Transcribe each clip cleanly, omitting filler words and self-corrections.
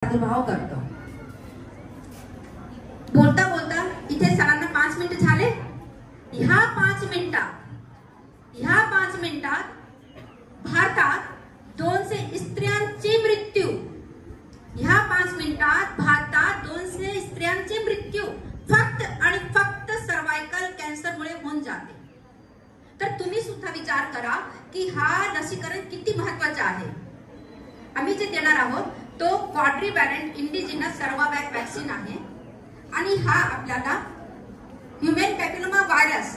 प्रादुर्भाव करतो। बोलता बोलता इथे सरांना 5 मिनिट झाले। ह्या 5 मिनिटात भारतात 200 स्त्रियांची मृत्यू, ह्या 5 मिनिटात भारतात 200 स्त्रियांचे मृत्यू फक्त आणि फक्त सर्वायकल कॅन्सरमुळे होऊन जाते। तर तुम्ही सुद्धा विचार करा की हा लसीकरण किती महत्त्वाचा आहे। आम्ही जे देणार आहोत तो क्वाड्रिवॅलेंट इंडिजिनस सर्वावॅक वॅक्सीन आहे आणि हा आपल्याला ह्यूमन पॅपिलोमा व्हायरस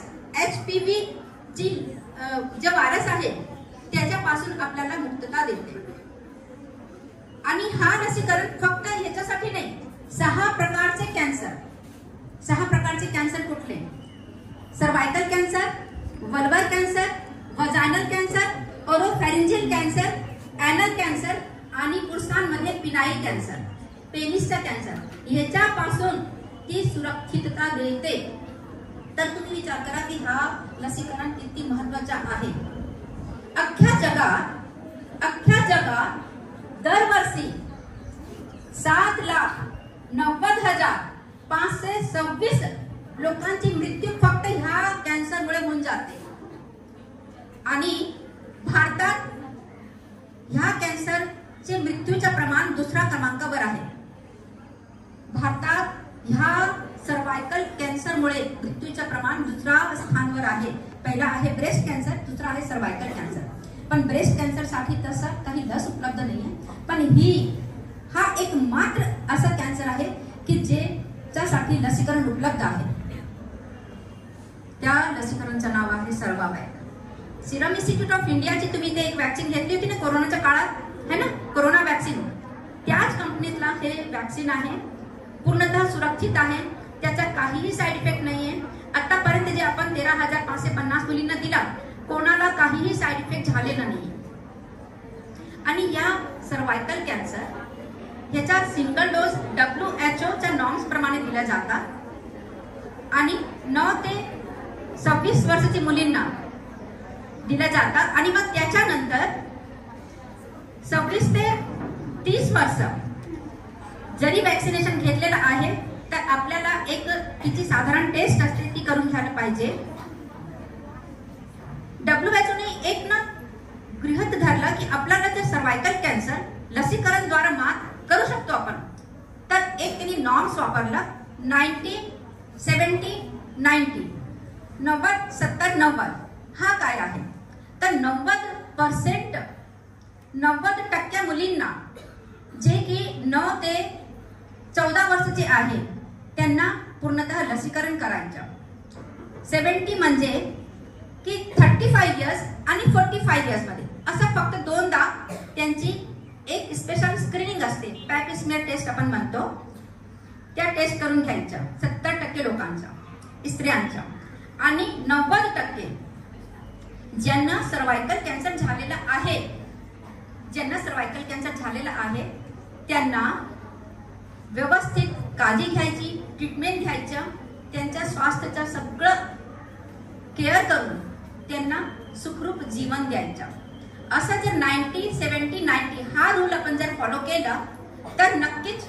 HPV जी जे व्हायरस आहे त्याच्यापासून आपल्याला मुक्तता देते। आणि हा लसीकरण फक्त ह्याच्यासाठी नाही, 6 प्रकारचे कॅन्सर कुठले? Cervical cancer, vulvar cancer, vaginal cancer, oropharyngeal cancer, anal cancer आणि पुरुषांमध्ये पिनाईल कॅन्सर, पेनिसचा कॅन्सर, ह्याच्यापासून ती सुरक्षितता देते। तर तुम्ही विचार करा की हा लसीकरण किती महत्त्वाचा आहे। अख्ख्या जगात दरवर्षी 7,90,526 लोकांची मृत्यू फक्त ह्या कॅन्सरमुळे होऊन जाते आणि भारतात ह्या कॅन्सरचे मृत्यूचे प्रमाण दुसऱ्या क्रमांकावर आहे। भारतात ह्या सर्वायकल कॅन्सरमुळे मृत्यूचे प्रमाण दुसऱ्या स्थानावर आहे। पहिला आहे ब्रेस्ट कॅन्सर, दुसरा आहे सर्वायकल कॅन्सर। पण ब्रेस्ट कॅन्सर साठी तसा काही लस उपलब्ध नाहीये, पण हा एक मात्र असा कॅन्सर आहे की ज्यासाठी लसीकरण उपलब्ध आहे। त्या लसीकरणाचं नाव आहे सर्वावॅक। सिरम इन्स्टिट्यूट ऑफ इंडियाची तुम्ही ते एक वॅक्सिन घेतली होती ना कोरोनाच्या काळात, है ना, कोरोना वॅक्सिन, त्याच कंपनीतला हे वॅक्सिन आहे, पूर्णतः सुरक्षित आहे, त्याचा काहीही साइड इफेक्ट नाहीये। आतापर्यंत जे आपण 13,550 मुलींना दिला कोणाला काहीही साइड इफेक्ट झालेला नाही। आणि या सर्वायकल कॅन्सर ह्याचा सिंगल डोस WHO च्या नॉर्म्स प्रमाणे दिला जातात आणि 9 ते 26 वर्षाची मुलींना दिल्या जातात आणि मग त्याच्यानंतर 26 ते 30 वर्ष जरी वॅक्सिनेशन घेतलेलं आहे तर आपल्याला एक तिची साधारण टेस्ट असते ती करून घ्यायला पाहिजे। WHO ने एक ना गृहीत धरलं की आपल्याला जर सर्वायकल कॅन्सर लसीकरण द्वारा मात करू शकतो आपण, तर एक त्यांनी नॉर्म्स वापरला 90 70 90 90 70 90। हा काय आहे तर 90% मुलींना जे की 9 ते 14 वर्षाचे आहे त्यांना पूर्णतः लसीकरण करायचं। 70 म्हणजे की 35 इयर्स आणि 45 इयर्स मध्ये असं फक्त 2दा त्यांची एक स्पेशल स्क्रीनिंग असते, पॅप स्मिअर टेस्ट आपण म्हणतो, त्या टेस्ट करून घ्यायच्या 70% लोकांच्या स्त्रियांच्या। आणि 90% ज्यांना सर्वायकल कॅन्सर झालेला आहे त्यांना व्यवस्थित काळजी घ्यायची, ट्रीटमेंट घ्यायचं, त्यांच्या स्वास्थ्याचं सगळं केअर करून त्यांना सुखरूप जीवन द्यायचं। असं जर 90 70 90 हा रूल आपण जर फॉलो केला तर नक्कीच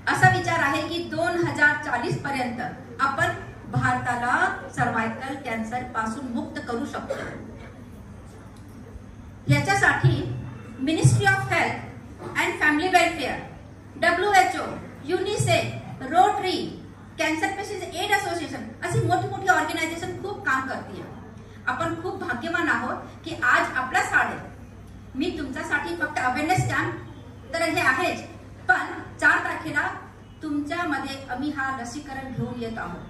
असा विचार आहे की 2040 पर्यंत आपण भारताला सर्वायकल कॅन्सर पासून मुक्त करू शकतो। याच्यासाठी ministry of health and family welfare, WHO, UNICEF, Rotary, cancer patients aid association अशी मोठी ऑर्गनायझेशन खूप काम करते। आपण खूप भाग्यवान आहोत की आज आपल्या शाळेत मी तुमच्यासाठी फक्त अवेअरनेस कॅम्प तर हे आहेच, पण 4 तारखेला तुमच्यामध्ये आम्ही हा लसीकरण घेऊन येत आहोत।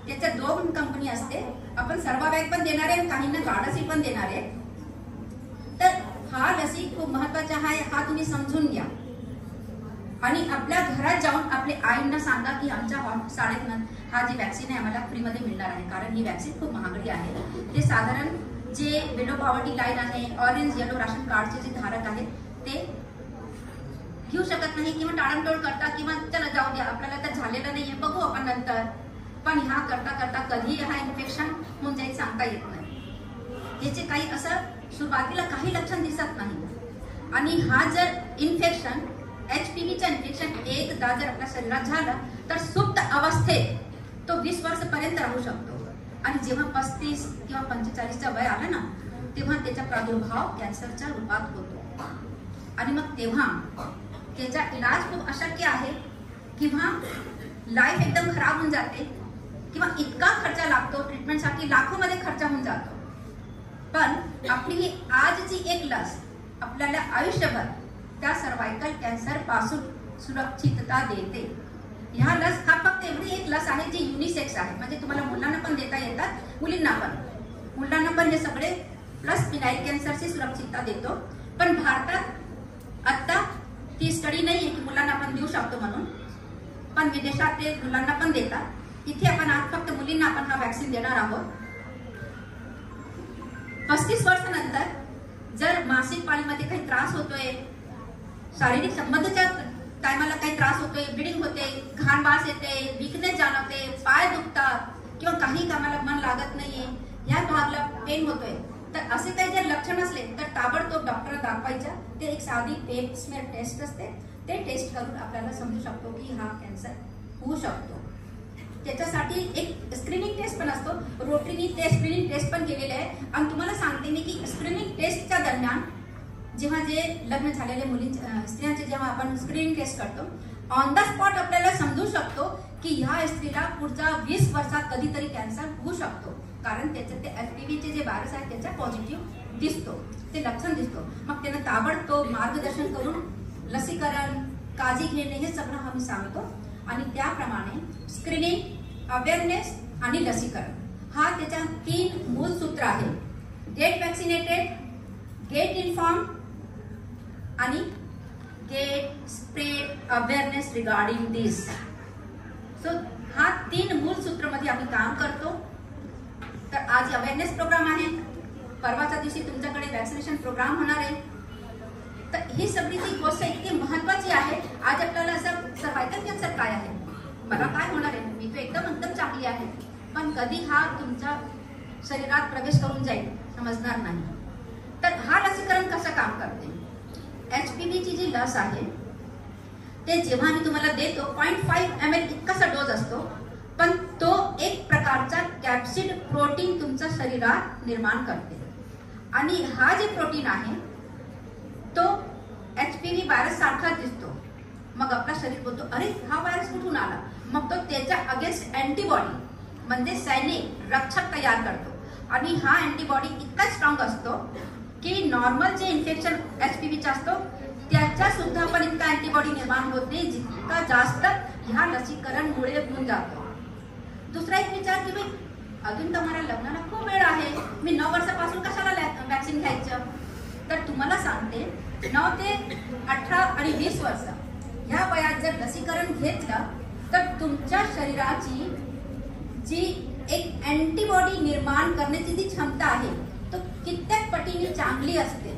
त्याच्या 2 कंपनी असते, आपण सर्वावॅक पण देणार आहे, काहींना गाडसी पण देणार आहे। तर हा लसी खूप महत्वाचा आहे, हा तुम्ही समजून घ्या आणि आपल्या घरात जाऊन आपल्या आईंना सांगा की आमच्या शाळेत हा जी वॅक्सिन आहे आम्हाला फ्रीमध्ये मिळणार आहे, कारण ही वॅक्सिन खूप महागडी आहे। ते साधारण जे बिलो पॉवर्टी लाईन आहे, ऑरेंज येलो राशन कार्डचे जे धारक आहेत ते घेऊ शकत नाही किंवा टाळमटोळ करतात किंवा चला जाऊ द्या आपल्याला तर झालेलं नाहीये, बघू आपण नंतर। पण ह्या करता कधी हा इन्फेक्शन होऊन जाईल सांगता येत नाही। याचे काही असं सुरुवातीला काही लक्षण दिसत नाही आणि हा जर इन्फेक्शन HPVचं इन्फेक्शन एकदा जर आपल्या शरीरात झालं तर सुप्त अवस्थेत तो 20 वर्षपर्यंत राहू शकतो आणि जेव्हा 35 किंवा 45चं वय आलं ना तेव्हा त्याचा प्रादुर्भाव कॅन्सरच्या रूपात होतो आणि मग तेव्हा त्याचा इलाज खूप अशक्य आहे किंवा लाईफ एकदम खराब होऊन जाते किंवा इतका खर्च लागतो ट्रीटमेंटसाठी लाखोमध्ये खर्च होऊन जातो. पण आपली ही आजची एक लस आपल्याला आयुष्यभर त्या सर्वायकल कॅन्सर पासून सुरक्षितता देते. ह्या लस हा फक्त एवढी एक लस आहे जी युनिसेक्स आहे, म्हणजे तुम्हाला मुलांना पण देता येतात मुलांना पण हे सगळे प्लस फिनाईल कॅन्सरची सुरक्षितता देतो. पण भारतात आता ती स्टडी नाही आहे की मुलांना आपण देऊ शकतो म्हणून, पण विदेशात ते मुलांना पण देतात. इथे आपण आज फक्त मुलींना आपण हा वॅक्सिन देणार आहोत. 35 वर्षानंतर जर मासिक पाळीमध्ये काही त्रास होतोय, शारीरिक संबंधच्या टायमाला काही त्रास होतोय, ब्लिडिंग होते, घाण वास येते, वीकनेस जाणवते, पाय दुखतात किंवा काही कामाला मन लागत नाहीये, या भागाला पेन होतोय, तर असे काही जर लक्षण असले तर ताबडतोब डॉक्टरला दाखवायच्या. ते एक साधी पेप स्मेअर टेस्ट असते, ते टेस्ट करून आपल्याला समजू शकतो की हा कॅन्सर होऊ शकतो. त्याच्यासाठी एक स्क्रीनिंग टेस्ट पण असतो. रोटरीनी ते स्क्रीनिंग टेस्ट पण केलेले आहे आणि तुम्हाला सांगते मी की स्क्रीनिंग टेस्टच्या दरम्यान जेव्हा जे लग्न झालेले स्त्रियांचे जेव्हा आपण स्क्रीनिंग टेस्ट करतो ऑन द स्पॉट आपल्याला समजू शकतो की ह्या स्त्रीला पुढच्या 20 वर्षात कधीतरी कॅन्सर होऊ शकतो, कारण त्याचे ते HPVचे जे व्हायरस आहे त्याचा पॉझिटिव्ह दिसतो, ते लक्षण दिसतो. मग त्यांना ताबडतोब मार्गदर्शन करून लसीकरण, काळजी घेणे हे सगळं आम्ही सांगतो आणि त्याप्रमाणे स्क्रीनिंग, अवेअरनेस आणि लसीकरण हा त्याच्या 3 मूल सूत्र आहे. गेट वॅक्सिनेटेड, गेट इन्फॉर्म आणि गेट स्प्रेड अवेअरनेस रिगार्डिंग दिस. सो हा 3 मूल सूत्र मध्ये आम्ही काम करतो. तर आज अवेअरनेस प्रोग्राम आहे, परवाच्या दिवशी तुमच्याकडे वॅक्सिनेशन प्रोग्राम होणार आहे. तर ही सगळी ती गोष्ट इतकी महत्वाची आहे. आज आपल्याला असं सर्वायकल कॅन्सर काय आहे, मला काय होणार आहे, मी तो एकदम चांगली आहे, पण कधी हा तुमच्या शरीरात प्रवेश करून जाईल समजणार नाही. तर हा लसीकरण कसं काम करते, HPVची जी लस आहे ते जेव्हा आम्ही तुम्हाला देतो 0.5 ml इतकासा डोस असतो, पण तो एक प्रकारचा कॅप्सिड प्रोटीन तुमच्या शरीरात निर्माण करते आणि हा जे प्रोटीन आहे तो HPV व्हायरस सारखाच दिसतो. मग आपला शरीर बोलतो अरे हा व्हायरस कुठून आला, मग तो त्याच्या अगेन्स्ट अँटीबॉडी म्हणजे सैनिक रक्षक तयार करतो आणि हा अँटीबॉडी इतका स्ट्रॉंग असतो की नॉर्मल जे इन्फेक्शन HPVचं असतो त्याच्या सुद्धा पण इतका अँटीबॉडी निर्माण होते जितका जास्त ह्या लसीकरणमुळे होऊन जातो. दुसरा एक विचार की भाई अजून तर मला लग्नाला खूप वेळ आहे, मी 9 वर्षापासून कशाला वॅक्सिन घ्यायचं. तर तुम्हाला सांगते 9 ते 18 आणि 20 वर्ष ह्या वयात जर लसीकरण घेतलं तर तुमच्या शरीराची जी एक अँटीबॉडी निर्माण करण्याची जी क्षमता आहे तो कित्येक पटीने चांगली असते.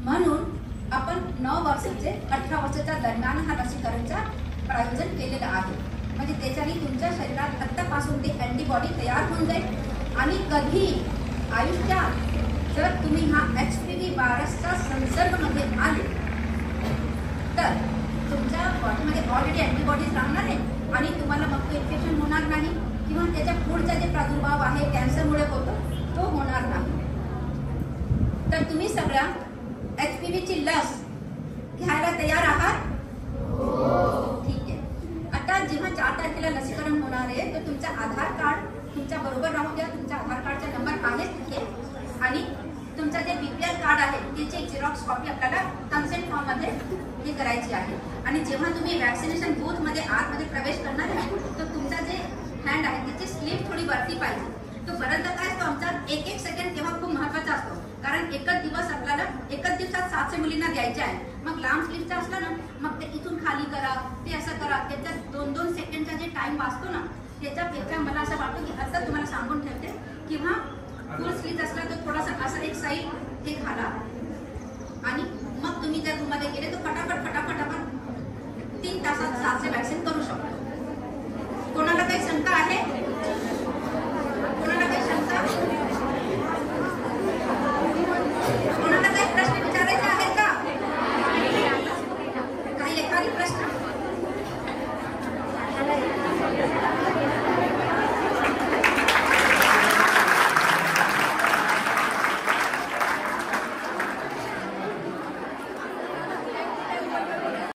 म्हणून आपण 9 वर्षाचे 18 वर्षाच्या दरम्यान हा लसीकरणचं प्रायोजन केलेलं आहे. म्हणजे त्याच्याने तुमच्या शरीरात आत्तापासून ते अँटीबॉडी तयार होऊन जाईल आणि कधी आयुष्यात जर तुम्ही हा HPV व्हायरसच्या संसर्गामध्ये आले तर तुमच्या बॉडीमध्ये ऑलरेडी अँटीबॉडीज राहणार आहे आणि तुम्हाला मग तो इन्फेक्शन होणार नाही किंवा त्याच्या पुढचा जे प्रादुर्भाव आहे कॅन्सरमुळे होतो तो होणार नाही. तर तुम्ही सगळ्या HPVची लस घ्यायला तयार आहात? ठीक आहे. आता जेव्हा 4 तारखेला लसीकरण होणार आहे तर तुमचा आधार कार्ड तुमच्या बरोबर राहू द्या. तुमच्या आधार कार्डचा नंबर आहे तिथे आणि तुमचा जे BPL कार्ड आहे त्याची एक झेरॉक्स कॉपी आपल्याला कन्सेंट फॉर्म मध्ये हे करायची आहे. आणि जेव्हा तुम्ही वॅक्सिनेशन बूथ मध्ये आतमध्ये प्रवेश करणार आहे तर तुमचा जे हँड आहे त्याची स्लीप थोडी वरती पाहिजे. तो पर्यंत काय असतो आमचा 1-1 सेकंड तेव्हा खूप महत्वाचा असतो, कारण एकच दिवस आपल्याला एकच दिवसात 700 मुलींना द्यायचे आहे. मग लांब स्लीपचा असला ना मग ते इथून खाली करा, ते असं करा, त्याच्यात 2-2 सेकंडचा जे टाइम वाचतो ना त्याच्यापेक्षा मला असं वाटतं की आता तुम्हाला सांगून ठेवते किंवा फुल स्लीप असला तर थोडासा असं एक साईड हे घाला आणि मग तुम्ही जर रूममध्ये गेले तर फटाफट 3 तासात 700 वॅक्सिन करू